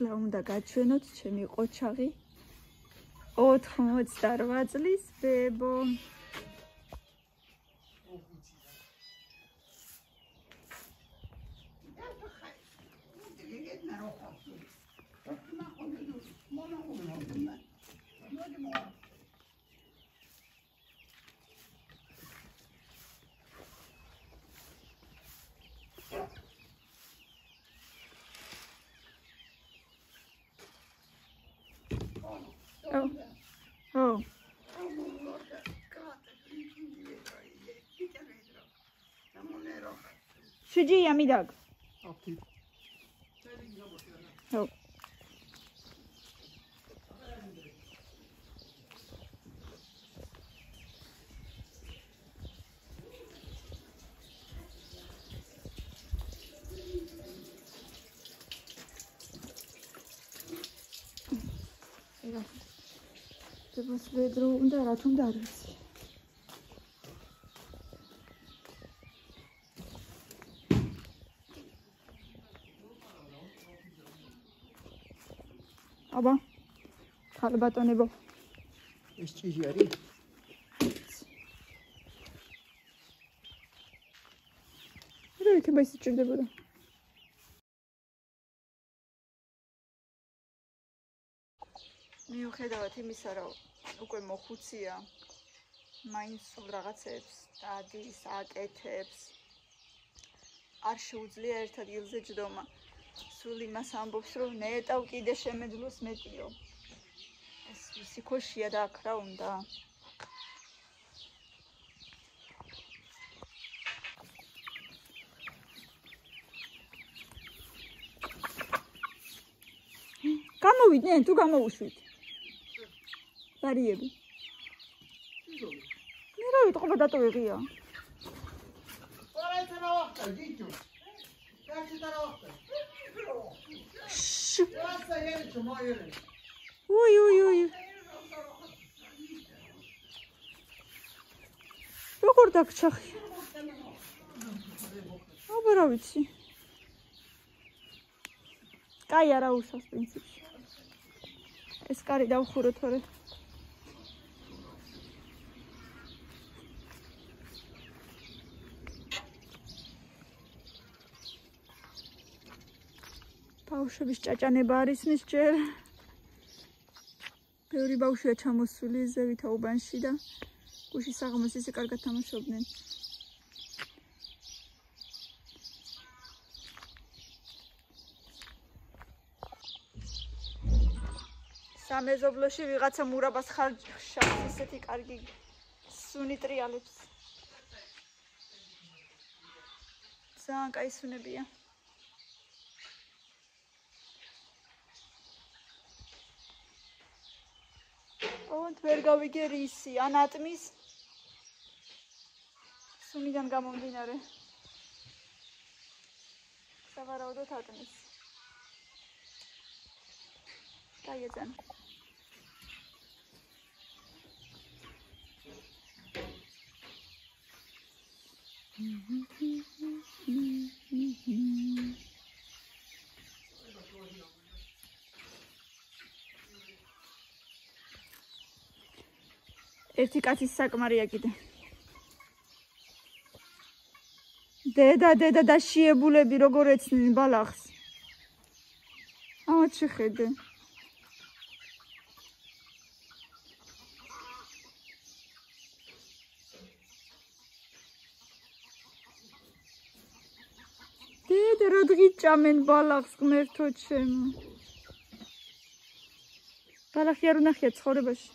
ახლა უნდა გაჩვენოთ ჩემი ყოჩაღი 88 წლის ბებო. Oh. Шиджи ямидаг. Oh. Trebuie să vedru unde era tundaruți. Aba, khale batonebo. ეს ჭიჟი არის? რა იქნება ის ჭირდებოდა? მიუხედავად იმისა, რომ უკვე მოხუცია, მაინც სულ რაღაცებს დადის, აკეთებს. არ შეუძლია ერთ ადგილზე ჯდომა. სულ იმას ამბობს, რომ ნეტავ კიდე შემეძლოს მეტიო. ეს ვისი ქოშია და აქ რა უნდა? გამოვიდნენ თუ გამოუშვით? ბარიები. მე რა ვიტყობა დატოვიღია? ორაი წერა ვახტა, გიჯო. კაცი წერა ვახტა. რასა ერჩო მაიერე. უი. როგორ დაგჩახი? აბა რა ვიცი. კაი არა უშავს პრინციპში. ეს კარი დავხურო თორე. ბავშვების ჭაჭანება არის მის ჯერ. ბევრი ბავშვია ჩამოსული ზევით აუბანში და გუშინ საღამოს ისე კარგად თამაშობდნენ. სამეზობლოში ვიღაცა მურაბას ხარჯავს ესეთი კარგი სუნი ტრიალებს. ძალიან კაი სუნებია. ოღონდ ვერ გავიგე რისი, ან ატმის სუნიდან გამომდინარე. სავარაუდოდ ატმის. გაიეძან. ერთი კაცის საკმარია კიდე. დედა დაშიებულები როგორ ეცნენ ბალახს. ამათ შეხედე. დედა რა დღიჭამენ ბალახს ღმერთო ჩემო. ბალახი არ უნახია ცხოვრებაში.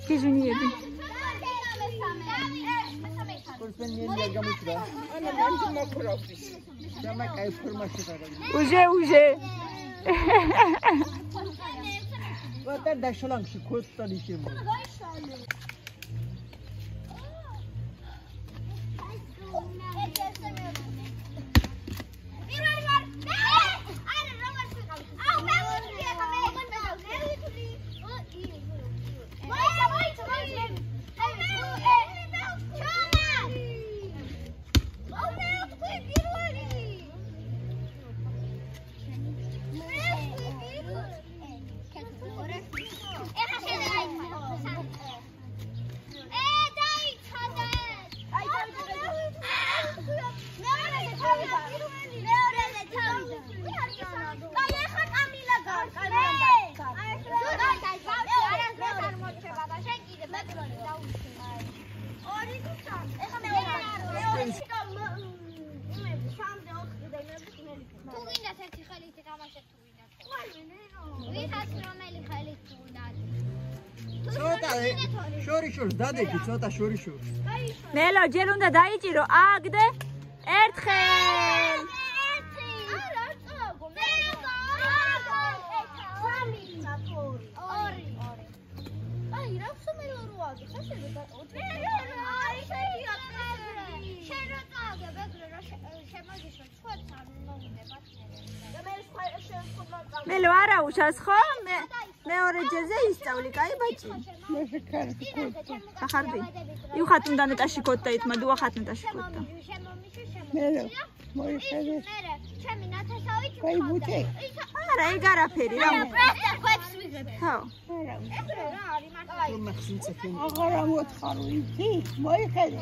Gizuniyedim. Sama kay forma şurada. Uje. Vata daşlan şu kosttan işim. შორიშორს დადები ცოტა შორიშორს. ნელო ჯერ უნდა დაიჭირო აგდე ერთხელ. მელო არა უშავს ხო? მეორე ჯერზე ისწავლი, კაი ბაჭი. ახარდი. იუხათ უნდა ნეტაში ქოთდა ითმა დუახათ ნეტაში ქოთდა. მელო მოიხედე. ჩემი ნათესავით. კაი ბუჭე. არა, ეგ არაფერი რა. პროსტა ხვეთს ვიღებ. ხო. ეგრე რა არის მართლა. მახსინცეფენ. აღარა მოთხარო იცი მოიხედე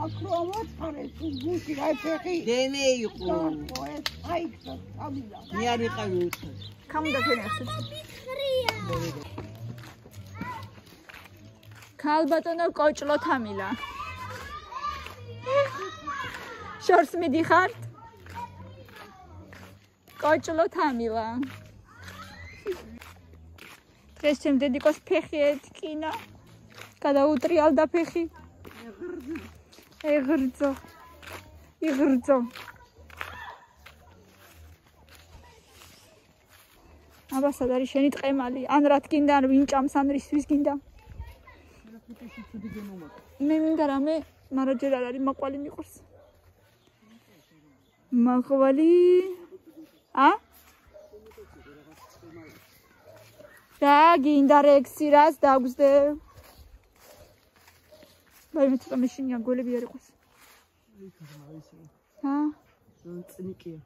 აქ რომ მოთხარე თუ გუში რა ფეხი დენე იყო. ეს აიქცა ამილა მე არ ვიყავი უცხო. ქამუნდა ფენახსა. ხრია. ქალბატონო კოჭლო თამილა. შორს მიდიხართ? კოჭლო თამილა. დღეს ჩემ დედიკოს ფეხი ეთკინა. გადაუტრიალდა ფეხი. იღრძო. აბა სად არის შენი ტყემალი? ან რა თქინდა, ან ვინ ჭამს, ან რისთვის გინდა? მე მინდა რამე, მაგრამ ჯერ არ არის მაყვალი მიყვარს. მაყვალი? რა გინდა რექსი რას დაგზდე? მე ცოტა მეშინია გოლები არ იყოს. წნიკია.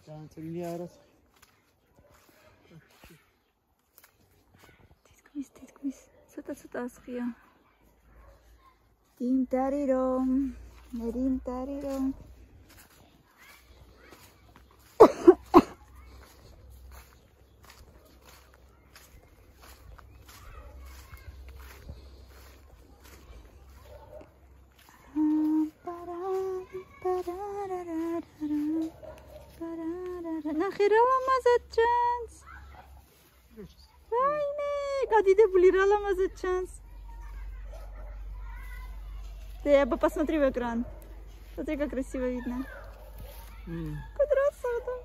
განწრილია არას. თითქმის ცოტა ასხია. დიმდარირომ. ნახე რა ლამაზად ჩანს. ვაიმე, გადიდებული რა ლამაზად ჩანს. Деба, посмотри в экран. Смотри, как красиво видно. Как красота.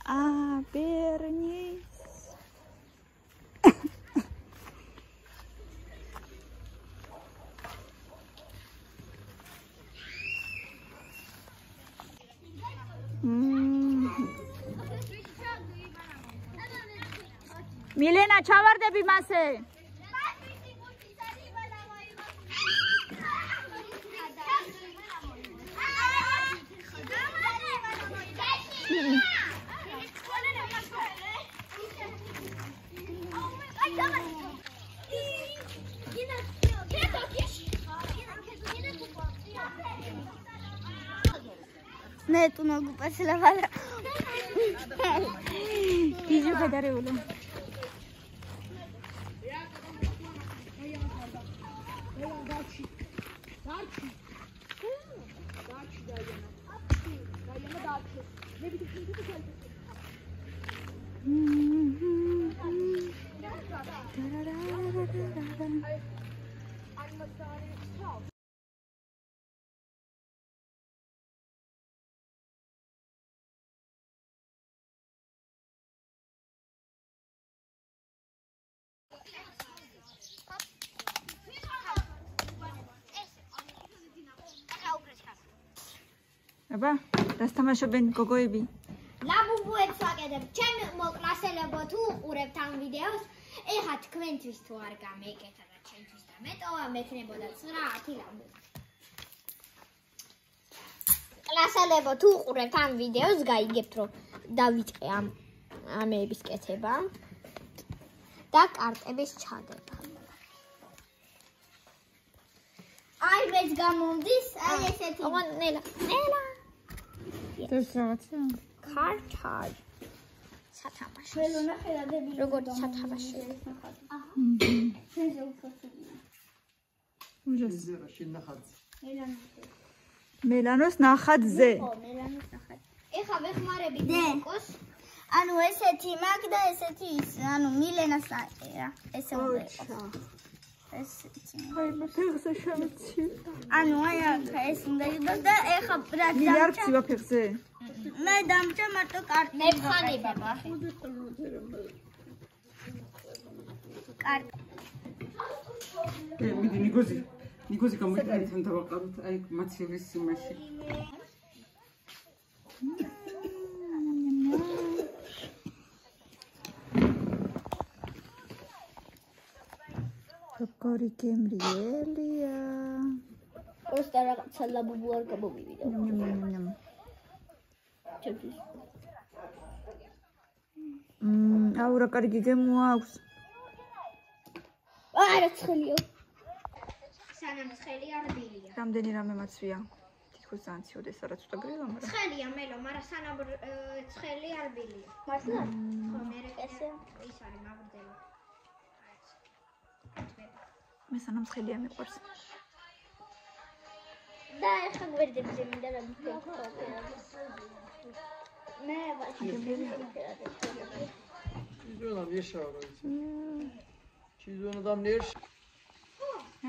Обернись. Milena, ჩავარდები მასე. Ne tu no ocupas la bala. Y yo quedaré uno. აბა, დასთამაშობენ გოგოები? ლაბუბუებს ვაკეთებ. ჩემი მოკლასელებო თუ უყურებთ ამ ვიდეოს, ეხა თქვენთვის თუ არ გამეკეთა და ჩემთვის და მეტოვა მექნებოდა 9-10 ლაბუ. კლასელებო თუ უყურებთ ამ ვიდეოს, გაიგებთ რომ დავიწყე ამების კეთება და კარტების ჩადება. აი მეც გამომდის, აი ესეთი. ნელა. ეს რაღაცა? Card. სათამაშო. როგორც სათამაშო. მელანოს ნახატზე. ეხა ვეხმარები დიკოს. ანუ ესეთი მაგ და ესეთი ის, ანუ მილენას რა, ესე უნდა იყოს. ესეთი. აი, ფეხზე შემცი. ანუ აი ეს უნდა იყოს და ეხა რა მილიარდ ცივა ფეხზე. მე დამჭა მარტო კარტი. მე ვხანე ბაბა. კარტი. მიდი ნიგოზი გამოიყენეთ თან დავაყაროთ აი მაცივრის იმაში. როგორი გემრიელია. просто რაღაცა ლაბუბუ არ გამომივიდა. აუ რა კარგი გემო აქვს. არა ცხელიო. სანამ ცხელი არ ბილია. რამდენი რამე მაცვია. თითქოს ძალიან ციოდეს, არა ცოტა გრილა, მაგრამ ცხელია მელო, მაგრამ სანამ ცხელი არ ბილია. მართლა? ხო, მე რეკესე. ის არის მაგდელო. მე სანამ ცხელია მიყვარს. და ეხა გვერდებზე მინდა რა ვიქო. მე ჩიზონა ვიშარო ის. ჩიზონა დამნერს.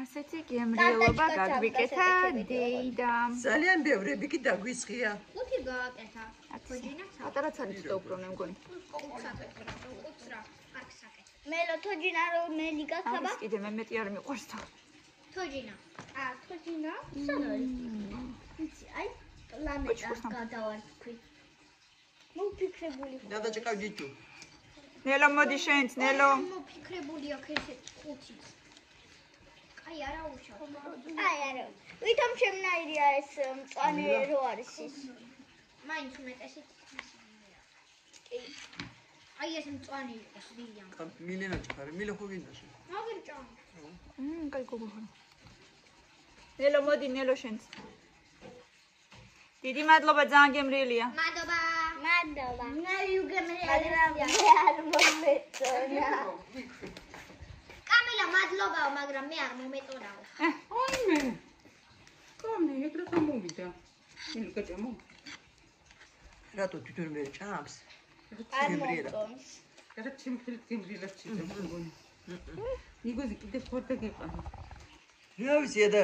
ასეთი გემრიელობა გაგვიკეთა დეიდამ. ძალიან ბევრები კი დაგვისხია. ხუთი გააკეთა. თოჯინა პატარაც არის ცოტა უკრონე მგონი. უცრა არქსაკეთ. მელო თოჯინა რომ მელი გაქაბა? არის კიდე მე მეტი არ მიყვარს და. თოჯინა. თოჯინა? სანორი. იცი, აი პლანეტას გადავარქვი. მოფიქრებული. დადაჭყავ ჯიჭუ. ნელო მოდი შენც, ნელო. მოფიქრებული აქ ესეთ ხუთი. აი არა უშავ. აი არა. ვითომ შემნაირია ეს მწვანე რო არის ის. მაინც უმეტესი. აი ეს მწვანე იყოს ვიამ. მილენა ჭხარი, მილე ხო გინდაში. მაგერ ჭამ. კაი გოგო ხარ. ნელო მოდი, ნელო შენც. დიდი მადლობა, ძალიან გემრიელია. მადლობა. მე ვიგემრიელია. არ მომეწონა. კამილა მადლობაო, მაგრამ მე არ მომეწონაო. აი მე. კომი, ეგრე გამოვიდა. ილუკა ჭამო. რატო თვითონ მე ჭამს? არ მომწონს. რა ჩემფილ გემრიელად ჩიძებონი. ნიგოზი კიდე ხორდა გეყანა. რა ვიცი და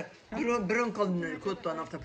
ბრონკოლ კოტო ნავთა